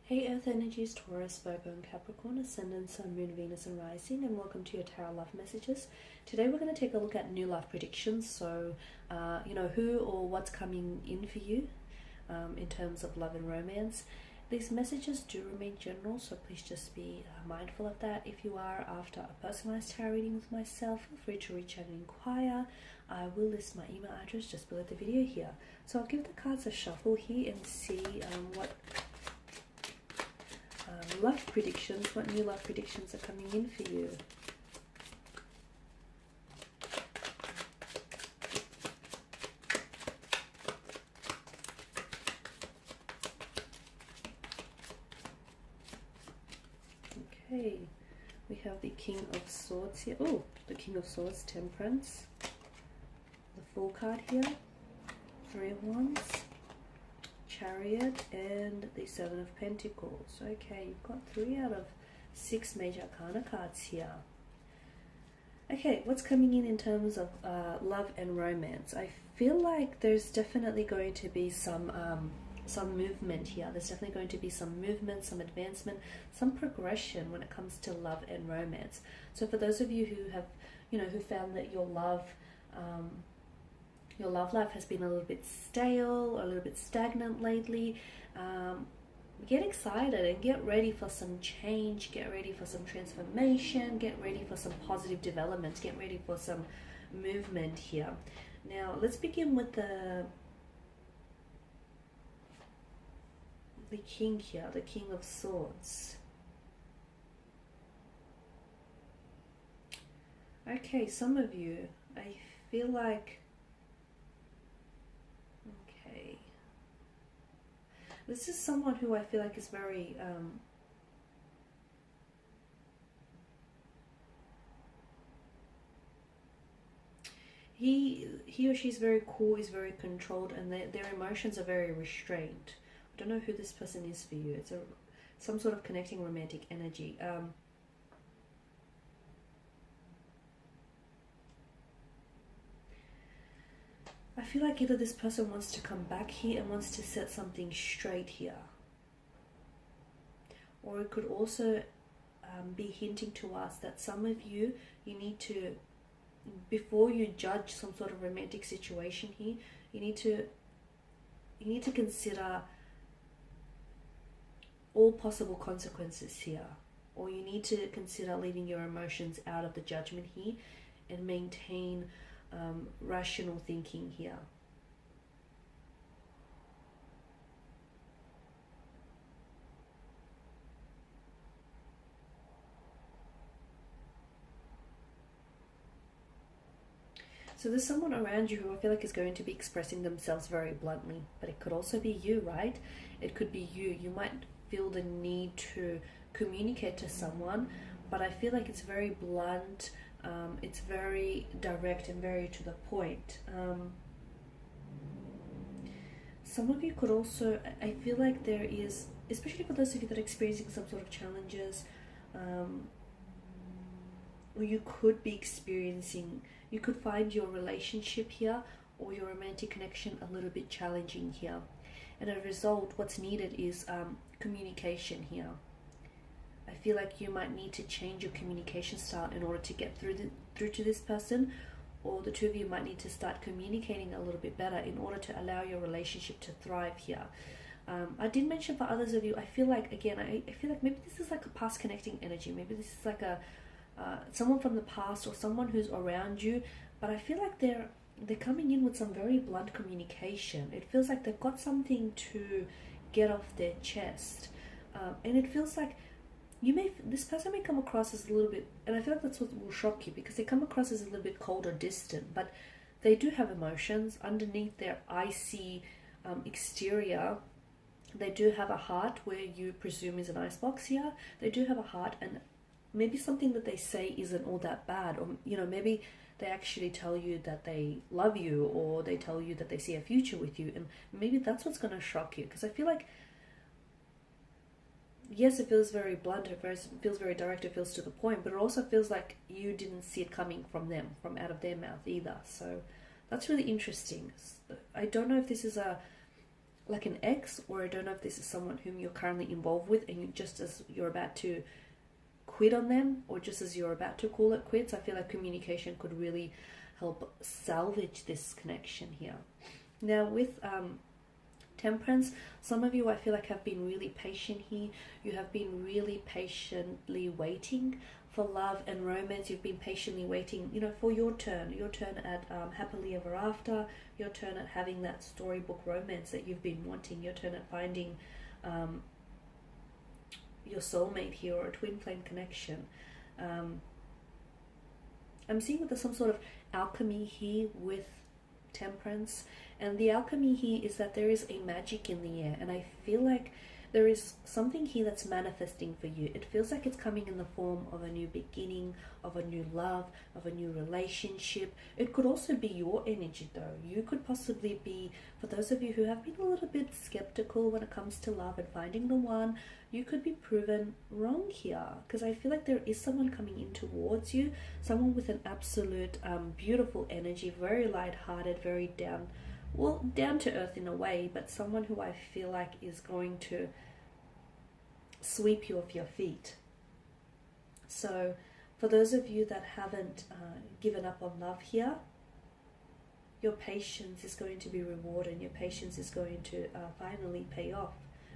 Hey Earth Energies, Taurus, Virgo and Capricorn, Ascendant, Sun, Moon, Venus and Rising, and welcome to your Tarot Love Messages. Today we're going to take a look at new love predictions, so who or what's coming in for you in terms of love and romance. These messages do remain general, so please just be mindful of that. If you are after a personalized tarot reading with myself, feel free to reach out and inquire. I will list my email address just below the video here. So I'll give the cards a shuffle here and see what what new love predictions are coming in for you. Okay, we have the King of Swords here. Oh, the King of Swords, Temperance. The Fool card here, Three of Wands, Chariot, and the Seven of Pentacles. Okay, you've got 3 out of 6 major arcana cards here. Okay, what's coming in terms of love and romance? I feel like there's definitely going to be some movement here. There's definitely going to be some movement, some advancement, some progression when it comes to love and romance. So for those of you who have, who found that your love life has been a little bit stale or a little bit stagnant lately, get excited and get ready for some change, get ready for some transformation, get ready for some positive developments, get ready for some movement here. Now let's begin with the King here, the King of Swords. Okay, some of you, I feel like, this is someone who I feel like is very he or she's very cool, is very controlled, and their emotions are very restrained. I don't know who this person is for you. It's some sort of connecting romantic energy. I feel like either this person wants to come back here and wants to set something straight here, or it could also be hinting to us that some of you need to, before you judge some sort of romantic situation here, you need to consider all possible consequences here, or you need to consider leaving your emotions out of the judgment here and maintain rational thinking here. So there's someone around you who I feel like is going to be expressing themselves very bluntly, but it could also be you, right? It could be you. You might feel the need to communicate to someone, but I feel like it's very blunt. It's very direct and very to the point. Some of you could also, I feel like there is, especially for those of you that are experiencing some sort of challenges, or you could be experiencing, you could find your relationship here or your romantic connection a little bit challenging here. And as a result, what's needed is communication here. I feel like you might need to change your communication style in order to get through to this person, or the two of you might need to start communicating a little bit better in order to allow your relationship to thrive here. I did mention for others of you, I feel like, again, I feel like maybe this is like a past connecting energy. Maybe this is like a someone from the past or someone who's around you, but I feel like they're coming in with some very blunt communication. It feels like they've got something to get off their chest, and it feels like this person may come across as a little bit, and I feel like that's what will shock you, because they come across as a little bit cold or distant, but they do have emotions underneath their icy exterior. They do have a heart, where you presume is an icebox here. They do have a heart, and maybe something that they say isn't all that bad, or maybe they actually tell you that they love you, or they tell you that they see a future with you, and maybe that's what's going to shock you. Because I feel like, yes, it feels very blunt, it feels very direct, it feels to the point, but it also feels like you didn't see it coming from them, from out of their mouth either. So that's really interesting. I don't know if this is a like an ex, or I don't know if this is someone whom you're currently involved with and you just as you're about to quit on them, or just as you're about to call it quits. I feel like communication could really help salvage this connection here. Now with Temperance, some of you I feel like have been really patient here. You have been really patiently waiting for love and romance. You've been patiently waiting, you know, for your turn at happily ever after, your turn at having that storybook romance that you've been wanting, your turn at finding your soulmate here, or a twin flame connection. I'm seeing that there's some sort of alchemy here with Temperance, and the alchemy here is that there is a magic in the air, and I feel like there is something here that's manifesting for you. It feels like it's coming in the form of a new beginning, of a new love, of a new relationship. It could also be your energy though. You could possibly be, for those of you who have been a little bit skeptical when it comes to love and finding the one, you could be proven wrong here, because I feel like there is someone coming in towards you, someone with an absolute beautiful energy, very light-hearted, very down to earth in a way, but someone who I feel like is going to sweep you off your feet. So for those of you that haven't given up on love here, your patience is going to be rewarded, and your patience is going to finally pay off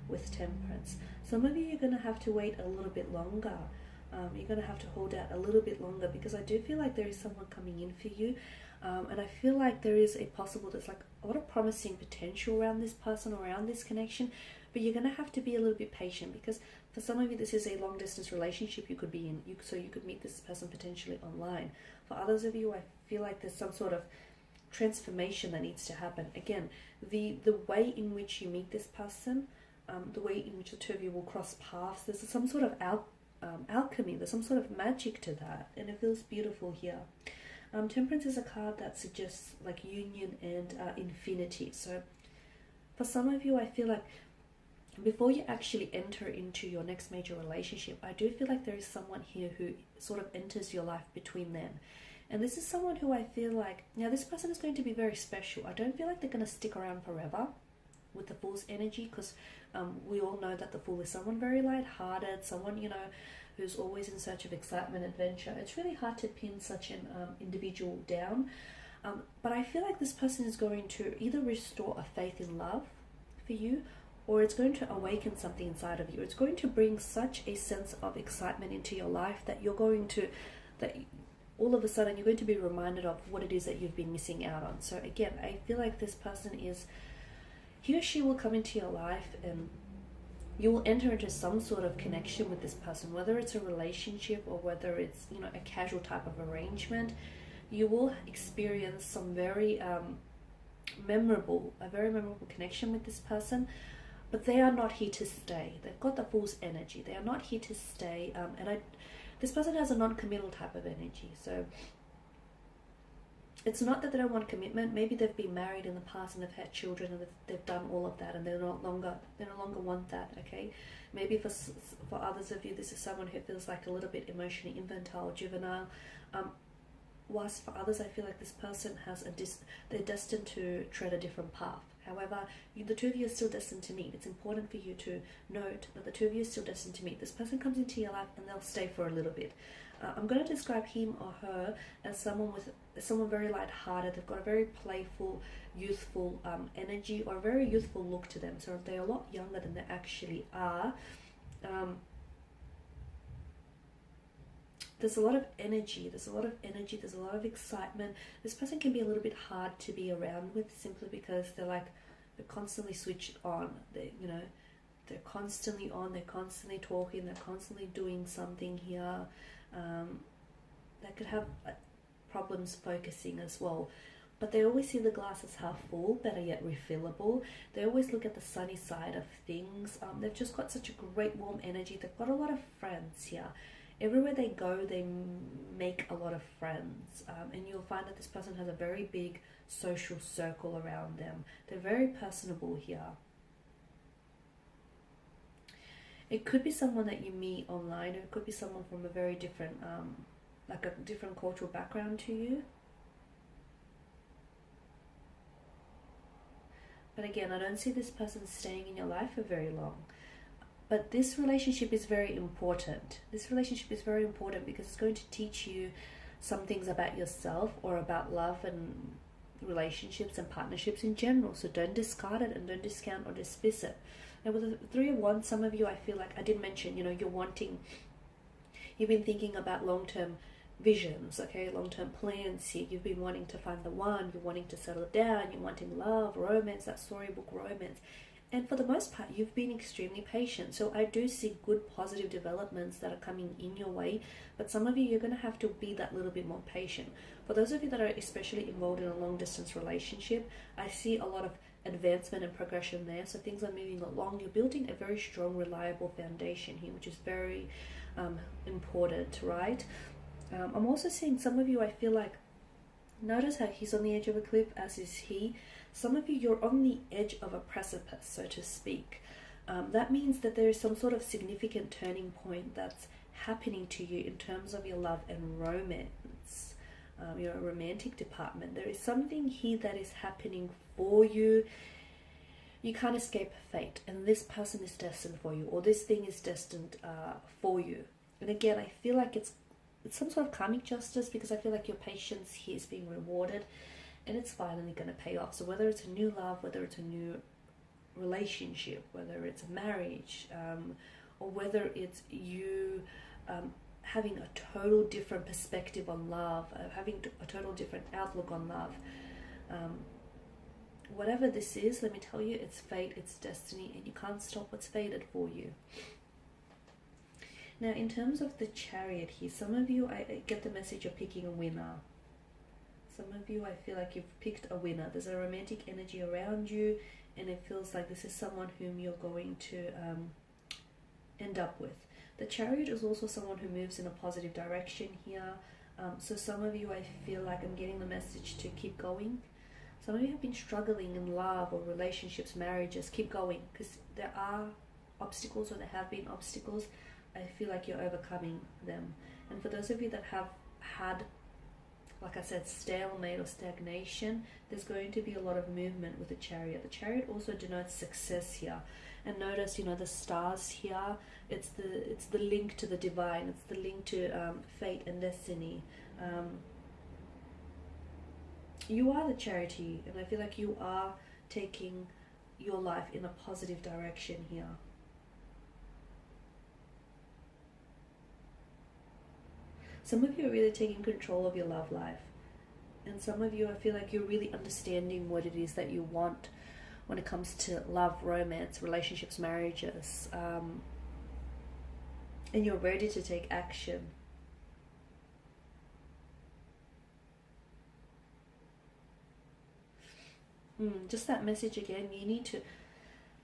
with Temperance. Some of you are going to have to wait a little bit longer. You're going to have to hold out a little bit longer, because I do feel like there is someone coming in for you. And I feel like there is there's like a lot of promising potential around this person, around this connection, but you're going to have to be a little bit patient, because for some of you this is a long distance relationship you could be in, so you could meet this person potentially online. For others of you, I feel like there's some sort of transformation that needs to happen. Again, the way in which you meet this person, the way in which the two of you will cross paths, there's some sort of alchemy, there's some sort of magic to that, and it feels beautiful here. Temperance is a card that suggests like union and infinity. So for some of you, I feel like before you actually enter into your next major relationship, I do feel like there is someone here who sort of enters your life between them. And this is someone who I feel like, now this person is going to be very special. I don't feel like they're going to stick around forever with the Fool's energy, because we all know that the Fool is someone very light-hearted, someone, you know, who's always in search of excitement, adventure. It's really hard to pin such an individual down. But I feel like this person is going to either restore a faith in love for you, or it's going to awaken something inside of you. It's going to bring such a sense of excitement into your life that all of a sudden you're going to be reminded of what it is that you've been missing out on. So again, I feel like this person he or she will come into your life, and you will enter into some sort of connection with this person, whether it's a relationship or whether it's, you know, a casual type of arrangement. You will experience some very memorable connection with this person, but they are not here to stay. They've got the Fool's energy. They are not here to stay, this person has a non-committal type of energy. So it's not that they don't want commitment. Maybe they've been married in the past and they've had children and they've done all of that, and they no longer want that. Okay, maybe for others of you, this is someone who feels like a little bit emotionally infantile, juvenile. Whilst for others, I feel like this person they're destined to tread a different path. However, the two of you are still destined to meet. It's important for you to note that the two of you are still destined to meet. This person comes into your life and they'll stay for a little bit. I'm going to describe him or her as someone very light-hearted. They've got a very playful, youthful energy, or a very youthful look to them. So they're a lot younger than they actually are. There's a lot of energy. There's a lot of excitement. This person can be a little bit hard to be around with, simply because they're constantly switched on. They're constantly on. They're constantly talking. They're constantly doing something here. They could have problems focusing as well, but they always see the glass as half full, better yet refillable. They always look at the sunny side of things. They've just got such a great warm energy. They've got a lot of friends here. Everywhere they go, they make a lot of friends, and you'll find that this person has a very big social circle around them. They're very personable here. It could be someone that you meet online, or it could be someone from a very different, a different cultural background to you. But again, I don't see this person staying in your life for very long. But this relationship is very important. This relationship is very important because it's going to teach you some things about yourself or about love and relationships and partnerships in general. So don't discard it and don't discount or dismiss it. Now with the Three of Wands, some of you, I feel like I did mention, you've been thinking about long-term visions, okay, long-term plans here. You've been wanting to find the one, you're wanting to settle down, you're wanting love, romance, that storybook romance. And for the most part, you've been extremely patient. So I do see good positive developments that are coming in your way. But some of you, you're going to have to be that little bit more patient. For those of you that are especially involved in a long distance relationship, I see a lot of advancement and progression there. So things are moving along. You're building a very strong, reliable foundation here, which is very important, right? I'm also seeing some of you, I feel like, notice how he's on the edge of a cliff, as is he. Some of you, you're on the edge of a precipice, so to speak. That means that there is some sort of significant turning point that's happening to you in terms of your love and romance, your romantic department. There is something here that is happening for you. You can't escape fate, and this person is destined for you, or this thing is destined for you. And again, I feel like it's some sort of karmic justice, because I feel like your patience here is being rewarded. And it's finally going to pay off. So whether it's a new love, whether it's a new relationship, whether it's a marriage, or whether it's you having a total different perspective on love, having a total different outlook on love. Whatever this is, let me tell you, it's fate, it's destiny, and you can't stop what's fated for you. Now, in terms of the Chariot here, some of you, I get the message you're picking a winner. Some of you, I feel like you've picked a winner. There's a romantic energy around you, and it feels like this is someone whom you're going to end up with. The Chariot is also someone who moves in a positive direction here. So some of you, I feel like I'm getting the message to keep going. Some of you have been struggling in love or relationships, marriages. Keep going, because there are obstacles, or there have been obstacles. I feel like you're overcoming them. And for those of you that have had, like I said, stalemate or stagnation, there's going to be a lot of movement with the Chariot. The Chariot also denotes success here. And notice, the stars here, it's the link to the divine, it's the link to fate and destiny. You are the Charity, and I feel like you are taking your life in a positive direction here. Some of you are really taking control of your love life. And some of you, I feel like you're really understanding what it is that you want when it comes to love, romance, relationships, marriages. And you're ready to take action. Just that message again, you need to...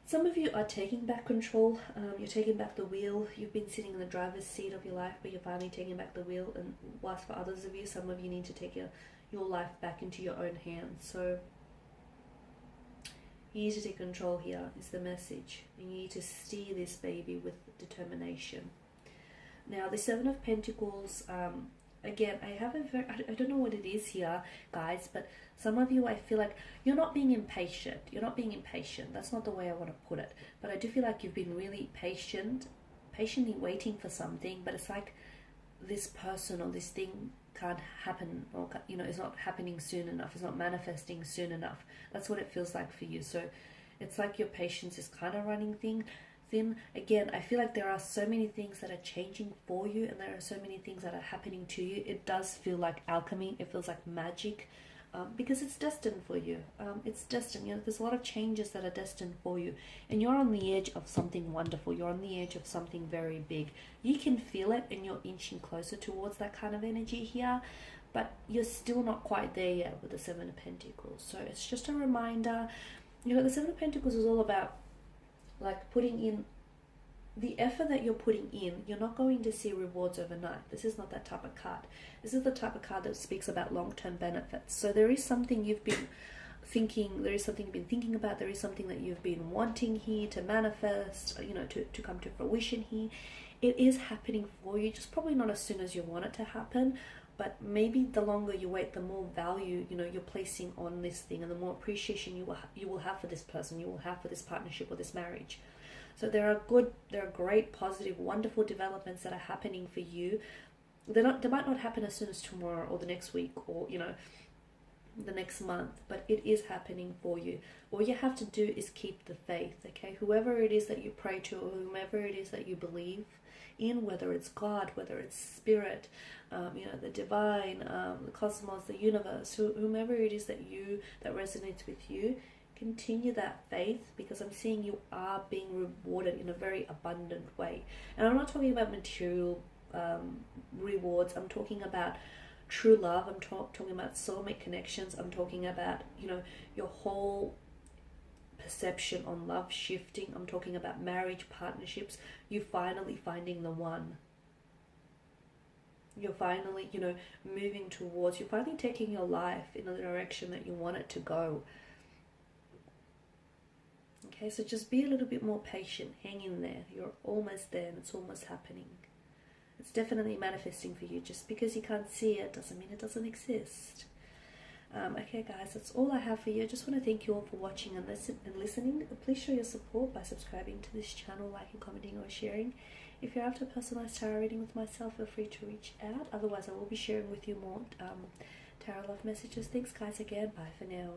Some of you are taking back control, you're taking back the wheel. You've been sitting in the driver's seat of your life, but you're finally taking back the wheel. And whilst for others of you, some of you need to take your life back into your own hands. So you need to take control here, is the message. You need to steer this baby with determination. Now, the Seven of Pentacles, again, I don't know what it is here, guys, but some of you, I feel like you're not being impatient. You're not being impatient. That's not the way I want to put it. But I do feel like you've been really patiently waiting for something, but it's like this person or this thing can't happen, or, it's not happening soon enough. It's not manifesting soon enough. That's what it feels like for you. So it's like your patience is kind of running thin. Again, I feel like there are so many things that are changing for you, and there are so many things that are happening to you. It does feel like alchemy. It feels like magic, because it's destined for you. It's destined. There's a lot of changes that are destined for you, and you're on the edge of something wonderful. You're on the edge of something very big. You can feel it, and you're inching closer towards that kind of energy here, but you're still not quite there yet with the Seven of Pentacles. So it's just a reminder. The Seven of Pentacles is all about like putting in the effort that you're putting in. You're not going to see rewards overnight. This is not that type of card. This is the type of card that speaks about long-term benefits. So there is something you've been thinking, there is something you've been thinking about, there is something that you've been wanting here to manifest, to come to fruition here. It is happening for you, just probably not as soon as you want it to happen, but maybe the longer you wait, the more value, you know, you're placing on this thing, and the more appreciation you will have for this person, you will have for this partnership or this marriage. So there are great, positive, wonderful developments that are happening for you. They might not happen as soon as tomorrow or the next week or, you know, the next month, but it is happening for you. All you have to do is keep the faith, okay? Whoever it is that you pray to, or whomever it is that you believe in, whether it's God, whether it's spirit, you know, the divine, the cosmos, the universe, whomever it is that resonates with you, continue that faith, because I'm seeing you are being rewarded in a very abundant way. And I'm not talking about material rewards. I'm talking about true love. I'm talking about soulmate connections. I'm talking about, you know, your whole perception on love shifting. I'm talking about marriage, partnerships. You finally finding the one. You're finally, you know, moving towards, you're finally taking your life in the direction that you want it to go. Okay, so just be a little bit more patient. Hang in there. You're almost there, and it's almost happening. It's definitely manifesting for you. Just because you can't see it doesn't mean it doesn't exist. Okay, guys, that's all I have for you. I just want to thank you all for watching and listening. Please show your support by subscribing to this channel, liking, commenting, or sharing. If you're after a personalized tarot reading with myself, feel free to reach out. Otherwise, I will be sharing with you more tarot love messages. Thanks, guys, again. Bye for now.